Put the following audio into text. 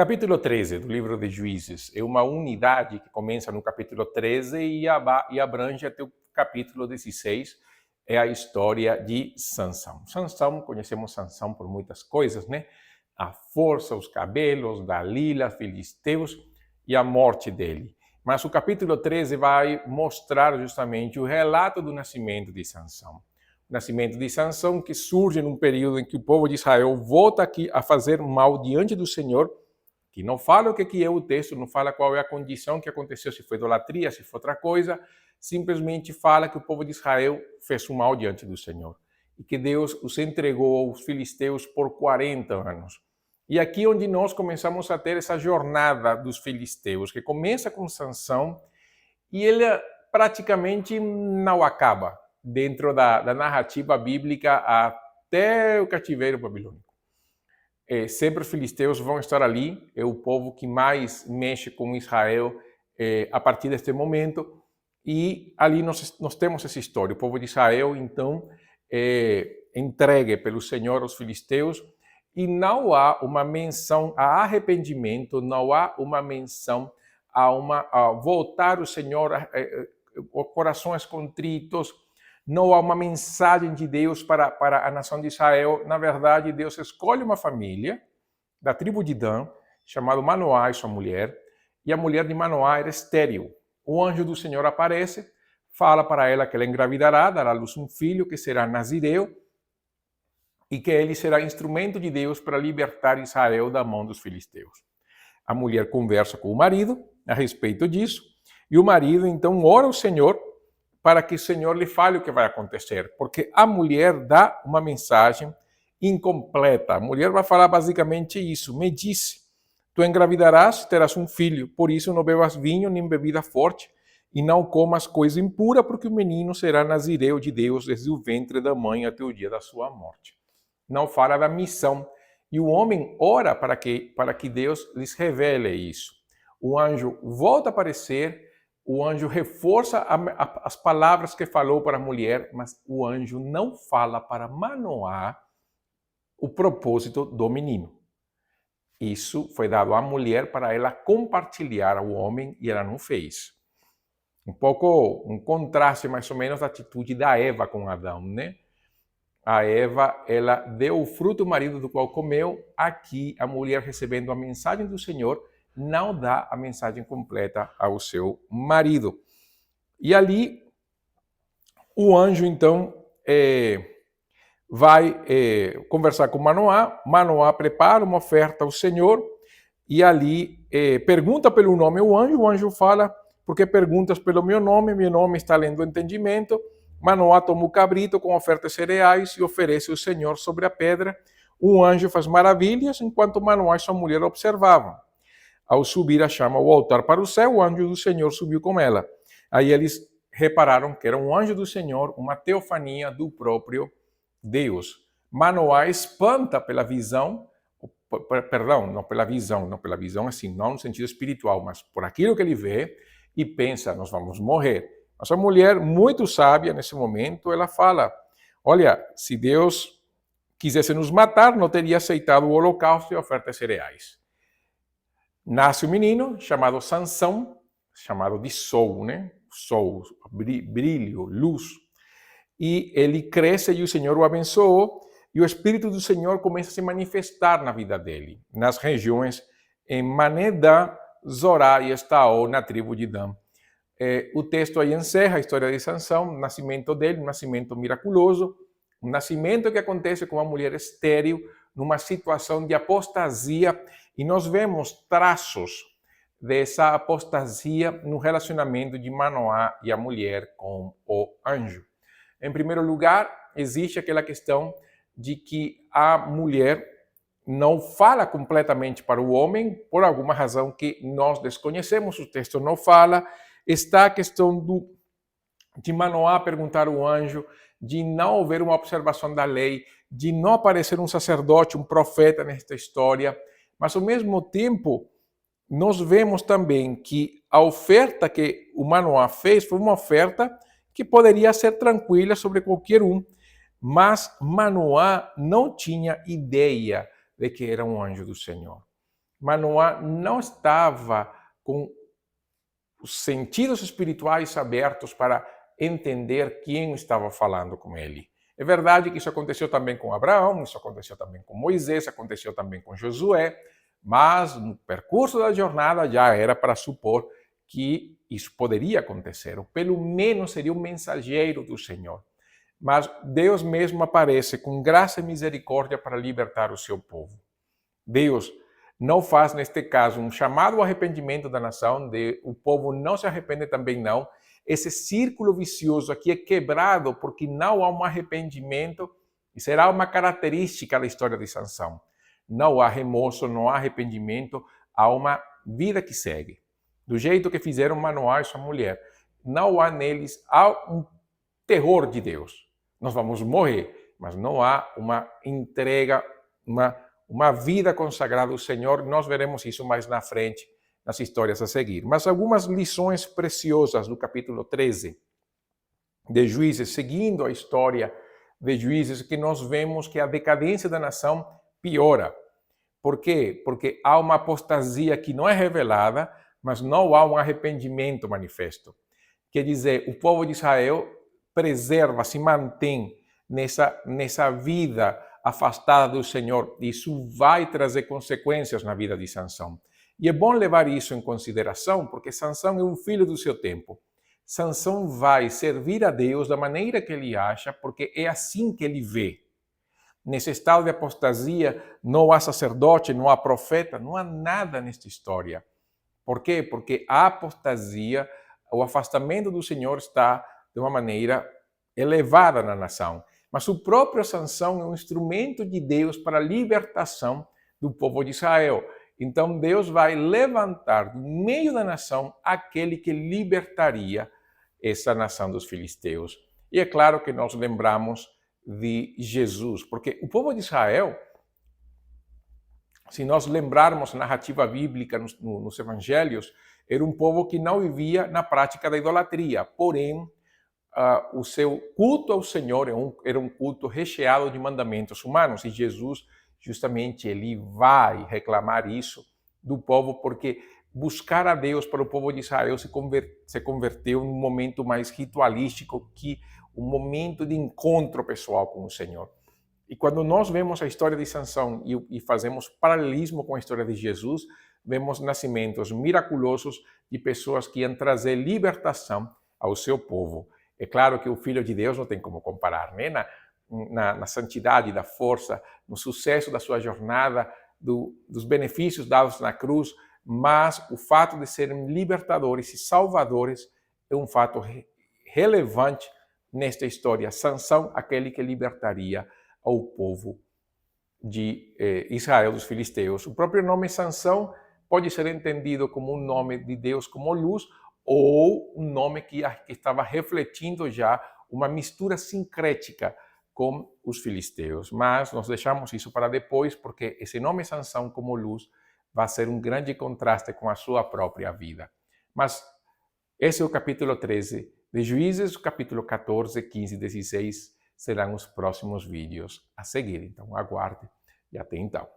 Capítulo 13 do livro de Juízes é uma unidade que começa no capítulo 13 e abrange até o capítulo 16. É a história de Sansão. Sansão, conhecemos Sansão por muitas coisas, né? A força, os cabelos, Dalila, filisteus e a morte dele. Mas o capítulo 13 vai mostrar justamente o relato do nascimento de Sansão. O nascimento de Sansão que surge num período em que o povo de Israel volta aqui a fazer mal diante do Senhor, que não fala o que é o texto, não fala qual é a condição que aconteceu, se foi idolatria, se foi outra coisa, simplesmente fala que o povo de Israel fez o mal diante do Senhor e que Deus os entregou aos filisteus por 40 anos. E aqui onde nós começamos a ter essa jornada dos filisteus, que começa com Sansão e ele praticamente não acaba dentro da narrativa bíblica até o cativeiro babilônico. Sempre os filisteus vão estar ali, é o povo que mais mexe com Israel a partir deste momento, e ali nós temos essa história. O povo de Israel, então, entregue pelo Senhor aos filisteus, e não há uma menção a arrependimento, não há uma menção a voltar o Senhor, corações contritos, não há uma mensagem de Deus para a nação de Israel. Na verdade, Deus escolhe uma família da tribo de Dan, chamada Manoá e sua mulher, e a mulher de Manoá era estéril. O anjo do Senhor aparece, fala para ela que ela engravidará, dará à luz um filho que será nazireu e que ele será instrumento de Deus para libertar Israel da mão dos filisteus. A mulher conversa com o marido a respeito disso, e o marido então ora ao Senhor para que o Senhor lhe fale o que vai acontecer, porque a mulher dá uma mensagem incompleta. A mulher vai falar basicamente isso: me disse, tu engravidarás, terás um filho, por isso não bebas vinho nem bebida forte, e não comas coisa impura, porque o menino será nazireu de Deus desde o ventre da mãe até o dia da sua morte. Não fala da missão. E o homem ora para que Deus lhes revele isso. O anjo volta a aparecer, o anjo reforça as palavras que falou para a mulher, mas o anjo não fala para Manoá o propósito do menino. Isso foi dado à mulher para ela compartilhar ao homem e ela não fez. Um pouco um contraste mais ou menos da atitude da Eva com Adão, né? A Eva, ela deu o fruto ao marido do qual comeu. Aqui, a mulher recebendo a mensagem do Senhor, não dá a mensagem completa ao seu marido. E ali, o anjo, então, vai conversar com Manoá. Manoá prepara uma oferta ao Senhor e ali pergunta pelo nome o anjo fala, porque perguntas pelo meu nome está além do entendimento. Manoá toma o cabrito com ofertas cereais e oferece ao Senhor sobre a pedra. O anjo faz maravilhas, enquanto Manoá e sua mulher observavam. Ao subir a chama ao altar para o céu, o anjo do Senhor subiu com ela. Aí eles repararam que era um anjo do Senhor, uma teofania do próprio Deus. Manoá espanta pela visão, perdão, não pela visão assim, não no sentido espiritual, mas por aquilo que ele vê, e pensa, nós vamos morrer. Nossa mulher, muito sábia nesse momento, ela fala, olha, se Deus quisesse nos matar, não teria aceitado o holocausto e ofertas cereais. Nasce um menino chamado Sansão, chamado de sol, né? Sol, brilho, luz. E ele cresce e o Senhor o abençoou, e o Espírito do Senhor começa a se manifestar na vida dele, nas regiões em Manedã, Zorá e Estaol, na tribo de Dan. O texto aí encerra a história de Sansão, o nascimento dele, um nascimento miraculoso, um nascimento que acontece com uma mulher estéril, numa situação de apostasia, e nós vemos traços dessa apostasia no relacionamento de Manoá e a mulher com o anjo. Em primeiro lugar, existe aquela questão de que a mulher não fala completamente para o homem, por alguma razão que nós desconhecemos, o texto não fala. Está a questão de Manoá perguntar ao anjo, de não haver uma observação da lei, de não aparecer um sacerdote, um profeta nesta história, mas ao mesmo tempo nós vemos também que a oferta que o Manoá fez foi uma oferta que poderia ser tranquila sobre qualquer um, mas Manoá não tinha ideia de que era um anjo do Senhor. Manoá não estava com os sentidos espirituais abertos para entender quem estava falando com ele. É verdade que isso aconteceu também com Abraão, isso aconteceu também com Moisés, aconteceu também com Josué, mas no percurso da jornada já era para supor que isso poderia acontecer, ou pelo menos seria um mensageiro do Senhor. Mas Deus mesmo aparece com graça e misericórdia para libertar o seu povo. Deus não faz, neste caso, um chamado ao arrependimento da nação, o povo não se arrepende também não. Esse círculo vicioso aqui é quebrado porque não há um arrependimento, e será uma característica da história de Sansão. Não há remorso, não há arrependimento, há uma vida que segue. Do jeito que fizeram Manoá e sua mulher. Não há neles, há um terror de Deus. Nós vamos morrer, mas não há uma entrega, uma vida consagrada ao Senhor. Nós veremos isso mais na frente, nas histórias a seguir. Mas algumas lições preciosas do capítulo 13 de Juízes, seguindo a história de Juízes, que nós vemos que a decadência da nação piora. Por quê? Porque há uma apostasia que não é revelada, mas não há um arrependimento manifesto. Quer dizer, o povo de Israel preserva, se mantém nessa vida afastada do Senhor. Isso vai trazer consequências na vida de Sansão. E é bom levar isso em consideração, porque Sansão é um filho do seu tempo. Sansão vai servir a Deus da maneira que ele acha, porque é assim que ele vê. Nesse estado de apostasia, não há sacerdote, não há profeta, não há nada nesta história. Por quê? Porque a apostasia, o afastamento do Senhor está de uma maneira elevada na nação. Mas o próprio Sansão é um instrumento de Deus para a libertação do povo de Israel. Então Deus vai levantar do meio da nação aquele que libertaria essa nação dos filisteus. E é claro que nós lembramos de Jesus, porque o povo de Israel, se nós lembrarmos a narrativa bíblica nos evangelhos, era um povo que não vivia na prática da idolatria, porém, o seu culto ao Senhor era um culto recheado de mandamentos humanos, e Jesus, justamente, ele vai reclamar isso do povo, porque buscar a Deus para o povo de Israel se converteu num momento mais ritualístico que um momento de encontro pessoal com o Senhor. E quando nós vemos a história de Sansão e fazemos paralelismo com a história de Jesus, vemos nascimentos miraculosos de pessoas que iam trazer libertação ao seu povo. É claro que o Filho de Deus não tem como comparar, né? Na santidade, da força, no sucesso da sua jornada, dos benefícios dados na cruz, mas o fato de serem libertadores e salvadores é um fato relevante nesta história. Sansão, aquele que libertaria ao povo de Israel dos filisteus. O próprio nome Sansão pode ser entendido como um nome de Deus como luz, ou um nome que estava refletindo já uma mistura sincrética com os filisteus. Mas nós deixamos isso para depois, porque esse nome Sansão como luz vai ser um grande contraste com a sua própria vida. Mas esse é o capítulo 13 de Juízes, o capítulo 14, 15 e 16 serão os próximos vídeos a seguir. Então aguarde e até então.